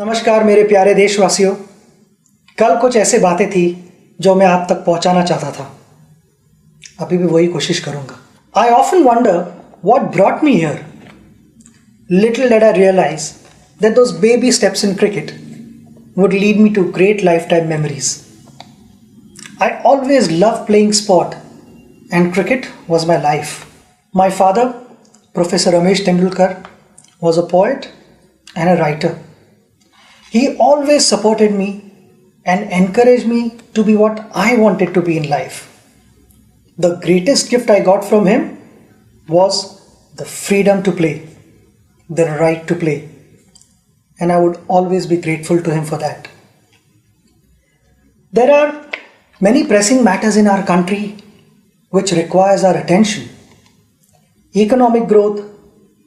नमस्कार मेरे प्यारे देशवासियों। कल कुछ ऐसे बातें थी जो मैं आप तक पहुंचाना चाहता था। अभी भी वही कोशिश करूंगा। I often wonder what brought me here. Little did I realise that those baby steps in cricket would lead me to great lifetime memories. I always loved playing sport and cricket was my life. My father, Professor Ramesh Tendulkar, was a poet and a writer. He always supported me and encouraged me to be what I wanted to be in life. The greatest gift I got from him was the freedom to play, the right to play. And I would always be grateful to him for that. There are many pressing matters in our country which requires our attention. Economic growth,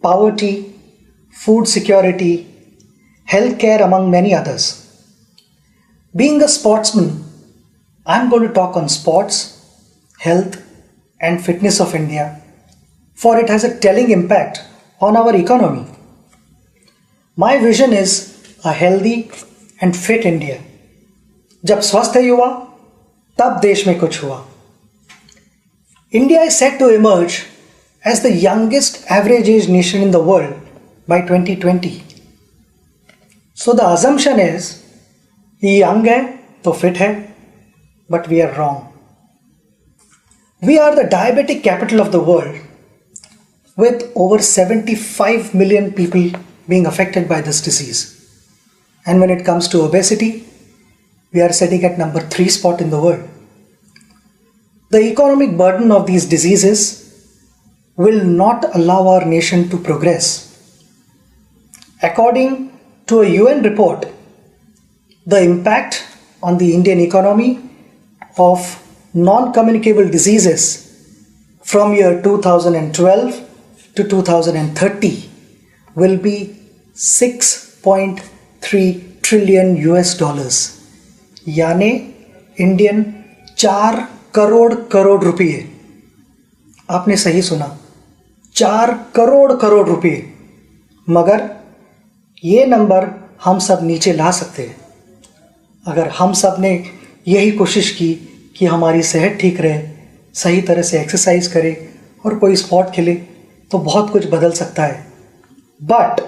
poverty, food security, healthcare, among many others. Being a sportsman, I'm going to talk on sports, health and fitness of India, for it has a telling impact on our economy. My vision is a healthy and fit India. जब स्वस्थ युवा तब देश में कुछ हुआ. India is set to emerge as the youngest average age nation in the world by 2020. So the assumption is ये young है तो fit है, but we are wrong. We are the diabetic capital of the world with over 75 million people being affected by this disease. And when it comes to obesity, we are sitting at number 3 spot in the world. The economic burden of these diseases will not allow our nation to progress. According to a UN report, the impact on the Indian economy of non-communicable diseases from year 2012 to 2030 will be $6.3 trillion US dollars. यानी Indian 4 crore रुपये. आपने सही सुना, 4 करोड़ रुपये. मगर ये number हम सब नीचे ला सकते हैं अगर हम सब ने यही कोशिश की कि हमारी सेहत ठीक रहे, सही तरह से एक्सरसाइज करें और कोई स्पोर्ट खेले तो बहुत कुछ बदल सकता है. बट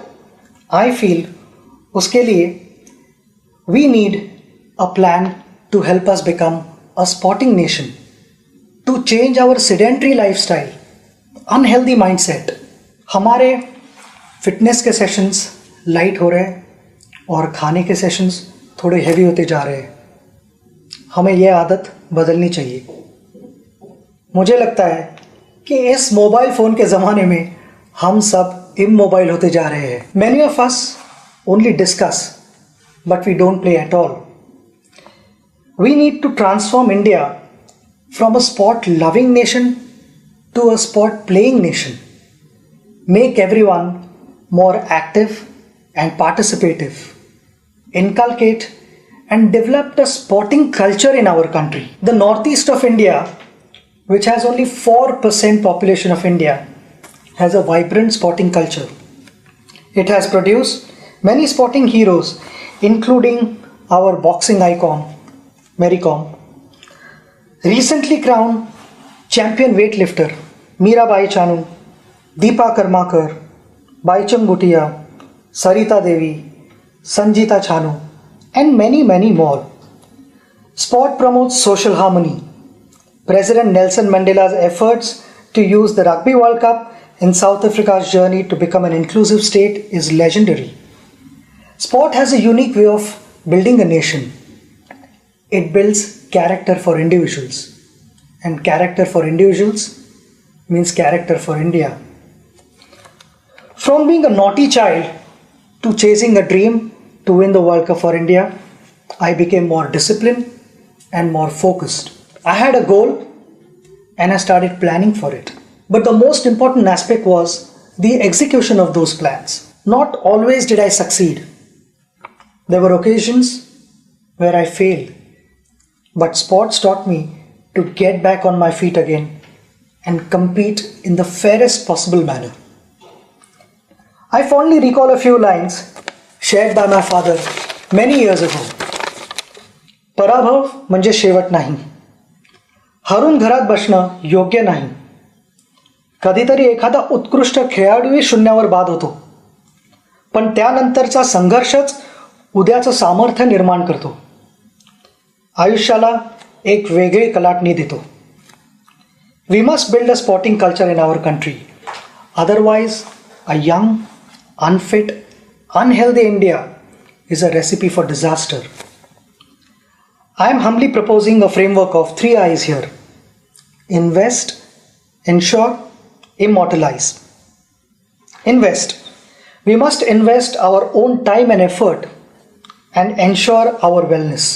I feel उसके लिए we need a plan to help us become a sporting nation, to change our sedentary lifestyle, unhealthy mindset. हमारे फिटनेस के सेशंस लाइट हो रहे हैं और खाने के सेशंस थोड़े हैवी होते जा रहे हैं. हमें यह आदत बदलनी चाहिए. मुझे लगता है कि इस मोबाइल फ़ोन के ज़माने में हम सब immobile होते जा रहे हैं. Many of us only discuss, but we don't play at all. We need to transform India from a sport-loving nation to a sport-playing nation. Make everyone more active and participative. Inculcate and develop a sporting culture in our country. The northeast of India, which has only 4% population of India, has a vibrant sporting culture. It has produced many sporting heroes, including our boxing icon, Mary Kom. Recently crowned champion weightlifter, Mirabai Chanu, Deepa Karmakar, Baichung Bhutia, Sarita Devi, Sanjita Chanu, and many more. Sport promotes social harmony. President Nelson Mandela's efforts to use the Rugby World Cup in South Africa's journey to become an inclusive state is legendary. Sport has a unique way of building a nation. It builds character for individuals. And character for individuals means character for India. From being a naughty child to chasing a dream to win the World Cup for India, I became more disciplined and more focused. I had a goal and I started planning for it. But the most important aspect was the execution of those plans. Not always did I succeed. There were occasions where I failed. But sports taught me to get back on my feet again and compete in the fairest possible manner. I fondly recall a few lines shared by my father many years ago. पराभव म्हणजे शेवट नाही. हरून घरात बसणं योग्य नाही. कधीतरी एखादा उत्कृष्ट खेळाडूही शून्यावर बाद होतो, पण त्यानंतरचा संघर्षच उद्याचं सामर्थ्य निर्माण करतो. आयुष्याला एक वेगळी कलाटणी देतो. We must build a sporting culture in our country. Otherwise, a young, unfit, unhealthy India is a recipe for disaster. I am humbly proposing a framework of 3 I's here. Invest, ensure, immortalize. Invest. We must invest our own time and effort and ensure our wellness.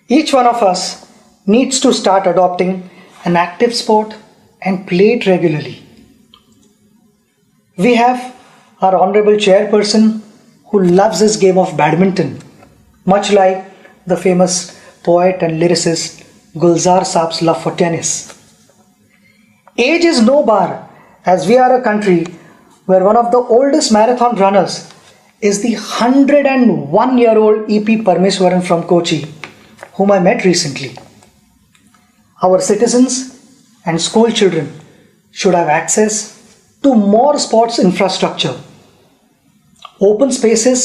Each one of us needs to start adopting an active sport and play it regularly. We have our honorable chairperson who loves his game of badminton, much like the famous poet and lyricist Gulzar Saab's love for tennis. Age is no bar, as we are a country where one of the oldest marathon runners is the 101-year-old E.P. Parmeswaran from Kochi, whom I met recently. Our citizens and school children should have access to more sports infrastructure. Open spaces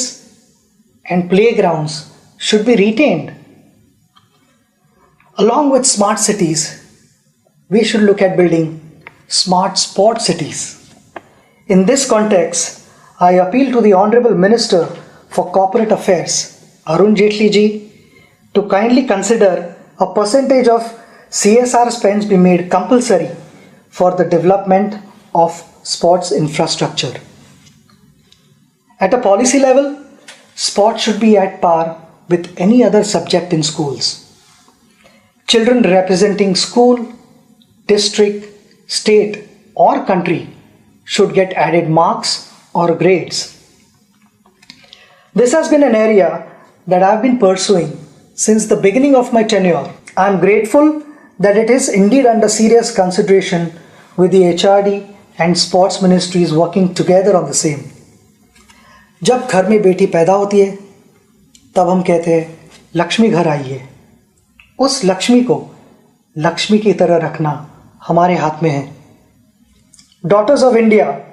and playgrounds should be retained. Along with smart cities, we should look at building smart sport cities. In this context, I appeal to the Honorable Minister for Corporate Affairs, Arun Jaitley ji, to kindly consider a percentage of CSR spends be made compulsory for the development of sports infrastructure. At a policy level, sport should be at par with any other subject in schools. Children representing school, district, state or country should get added marks or grades. This has been an area that I have been pursuing since the beginning of my tenure. I am grateful that it is indeed under serious consideration with the HRD and sports ministries working together on the same. जब घर में बेटी पैदा होती है तब हम कहते हैं लक्ष्मी घर आई है. उस लक्ष्मी को लक्ष्मी की तरह रखना हमारे हाथ में है. Daughters of India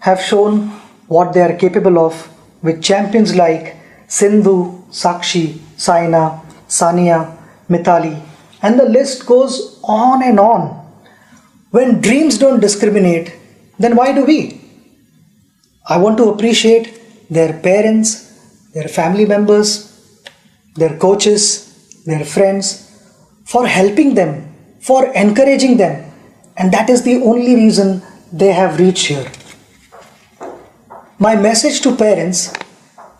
have shown what they are capable of with champions like Sindhu, Sakshi, Saina, Sania, Mithali, and the list goes on and on. When dreams don't discriminate, then why do we? I want to appreciate their parents, their family members, their coaches, their friends for helping them, for encouraging them, and that is the only reason they have reached here. My message to parents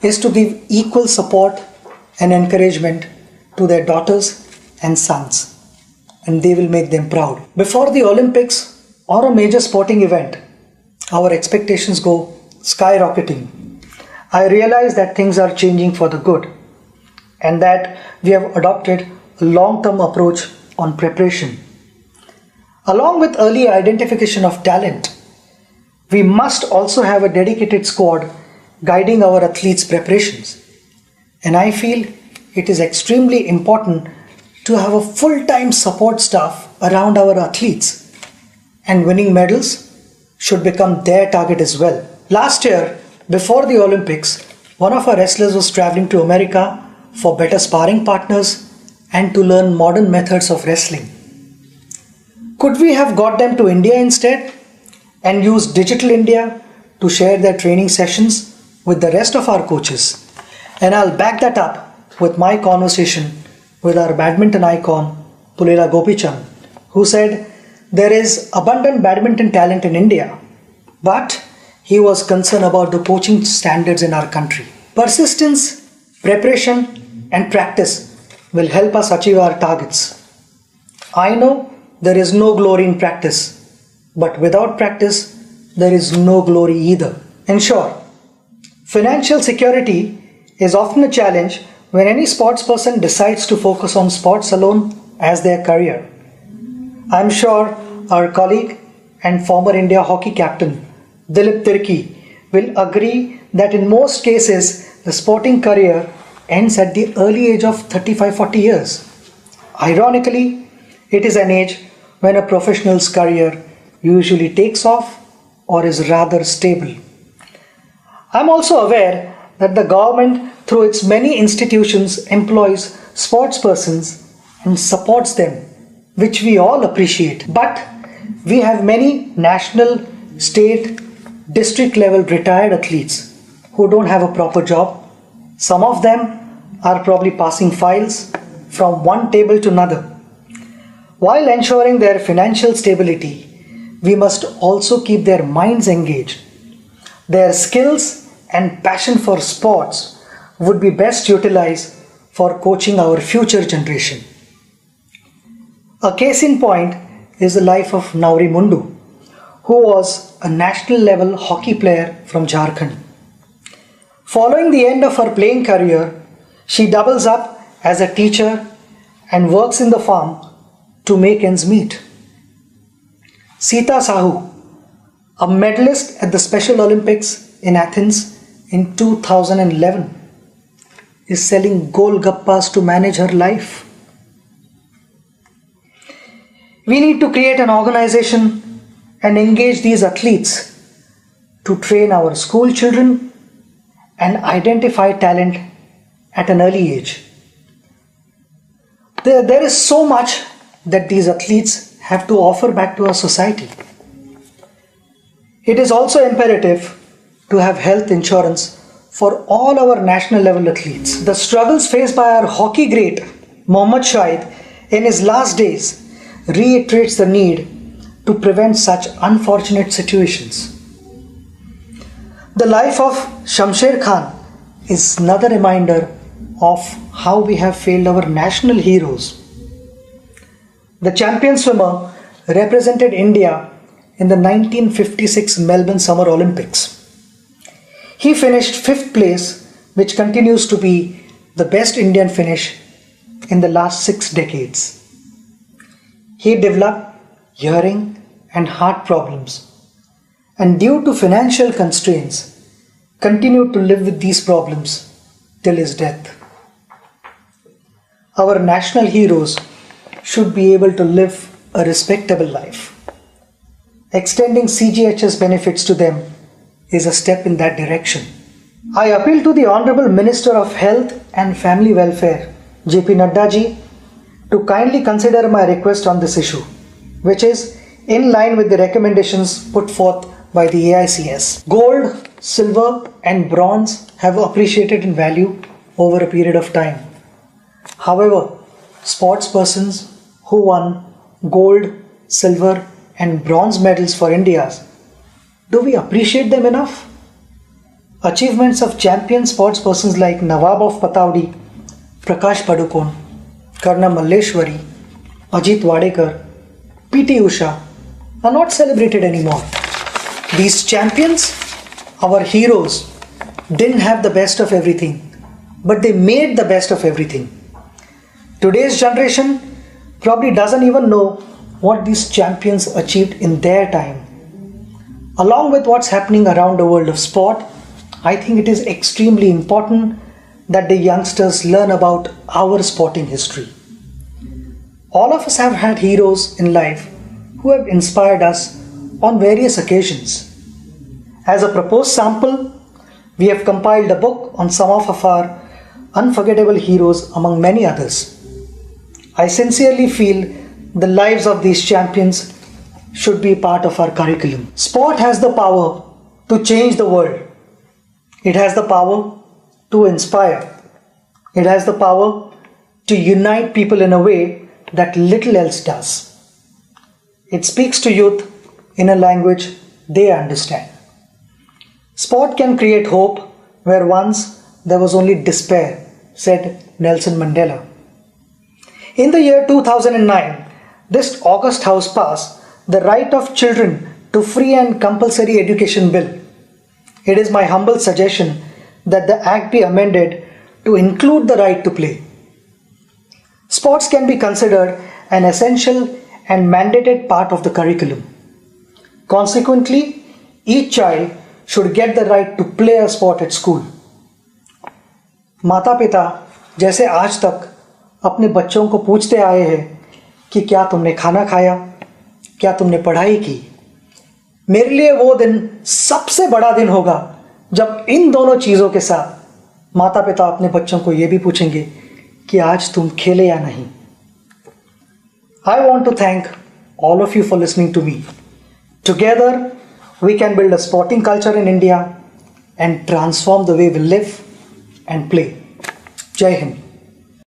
is to give equal support and encouragement to their daughters and sons, and they will make them proud. Before the Olympics or a major sporting event, our expectations go skyrocketing. I realize that things are changing for the good and that we have adopted a long-term approach on preparation. Along with early identification of talent, we must also have a dedicated squad guiding our athletes' preparations. And I feel it is extremely important to have a full-time support staff around our athletes, and winning medals should become their target as well. Last year, before the Olympics, one of our wrestlers was traveling to America for better sparring partners and to learn modern methods of wrestling. Could we have got them to India instead and use Digital India to share their training sessions with the rest of our coaches? And I'll back that up with my conversation with our badminton icon Pulela Gopichand, who said there is abundant badminton talent in India, but he was concerned about the coaching standards in our country. Persistence, preparation and practice will help us achieve our targets. I know there is no glory in practice, but without practice there is no glory either. In short, financial security is often a challenge when any sports person decides to focus on sports alone as their career. I am sure our colleague and former India hockey captain Dilip Tirki will agree that in most cases, the sporting career ends at the early age of 35-40 years. Ironically, it is an age when a professional's career usually takes off or is rather stable. I'm also aware that the government, through its many institutions, employs sportspersons and supports them, which we all appreciate. But we have many national, state, district level retired athletes who don't have a proper job. Some of them are probably passing files from one table to another. While ensuring their financial stability, we must also keep their minds engaged. Their skills and passion for sports would be best utilized for coaching our future generation. A case in point is the life of Nauri Mundu, who was a national level hockey player from Jharkhand. Following the end of her playing career, she doubles up as a teacher and works in the farm to make ends meet. Sita Sahu, a medalist at the Special Olympics in Athens in 2011, is selling golgappas to manage her life. We need to create an organization and engage these athletes to train our school children and identify talent at an early age. There is so much that these athletes have to offer back to our society. It is also imperative to have health insurance for all our national level athletes. The struggles faced by our hockey great Mohammad Shahid in his last days reiterates the need to prevent such unfortunate situations. The life of Shamsher Khan is another reminder of how we have failed our national heroes. The champion swimmer represented India in the 1956 Melbourne Summer Olympics. He finished 5th place, which continues to be the best Indian finish in the last 6 decades. He developed hearing and heart problems, and due to financial constraints, continued to live with these problems till his death. Our national heroes should be able to live a respectable life. Extending CGHS benefits to them is a step in that direction. I appeal to the Honorable Minister of Health and Family Welfare, JP Nadda ji, to kindly consider my request on this issue, which is in line with the recommendations put forth by the AICS. Gold, silver and bronze have appreciated in value over a period of time. However, sportspersons who won gold, silver and bronze medals for India, do we appreciate them enough? Achievements of champion sportspersons like Nawab of Pataudi, Prakash Padukone, Karna Malleshwari, Ajit Wadekar, PT Usha are not celebrated anymore. These champions, our heroes, didn't have the best of everything, but they made the best of everything. Today's generation probably doesn't even know what these champions achieved in their time. Along with what's happening around the world of sport, I think it is extremely important that the youngsters learn about our sporting history. All of us have had heroes in life who have inspired us on various occasions. As a proposed sample, we have compiled a book on some of our unforgettable heroes among many others. I sincerely feel the lives of these champions should be part of our curriculum. Sport has the power to change the world. It has the power to inspire. It has the power to unite people in a way that little else does. It speaks to youth in a language they understand. Sport can create hope where once there was only despair, said Nelson Mandela. In the year 2009, this August House passed the Right of Children to Free and Compulsory Education Bill. It is my humble suggestion that the Act be amended to include the right to play. Sports can be considered an essential and mandated part of the curriculum. Consequently, each child should get the right to play a sport at school. माता पिता जैसे आज तक अपने बच्चों को पूछते आए हैं कि क्या तुमने खाना खाया, क्या तुमने पढ़ाई की, मेरे लिए वो दिन सबसे बड़ा दिन होगा जब इन दोनों चीज़ों के साथ माता पिता अपने बच्चों को ये भी पूछेंगे कि आज तुम खेले या नहीं. I want to thank all of you for listening to me. Together, we can build a sporting culture in India and transform the way we live and play. Jai Hind.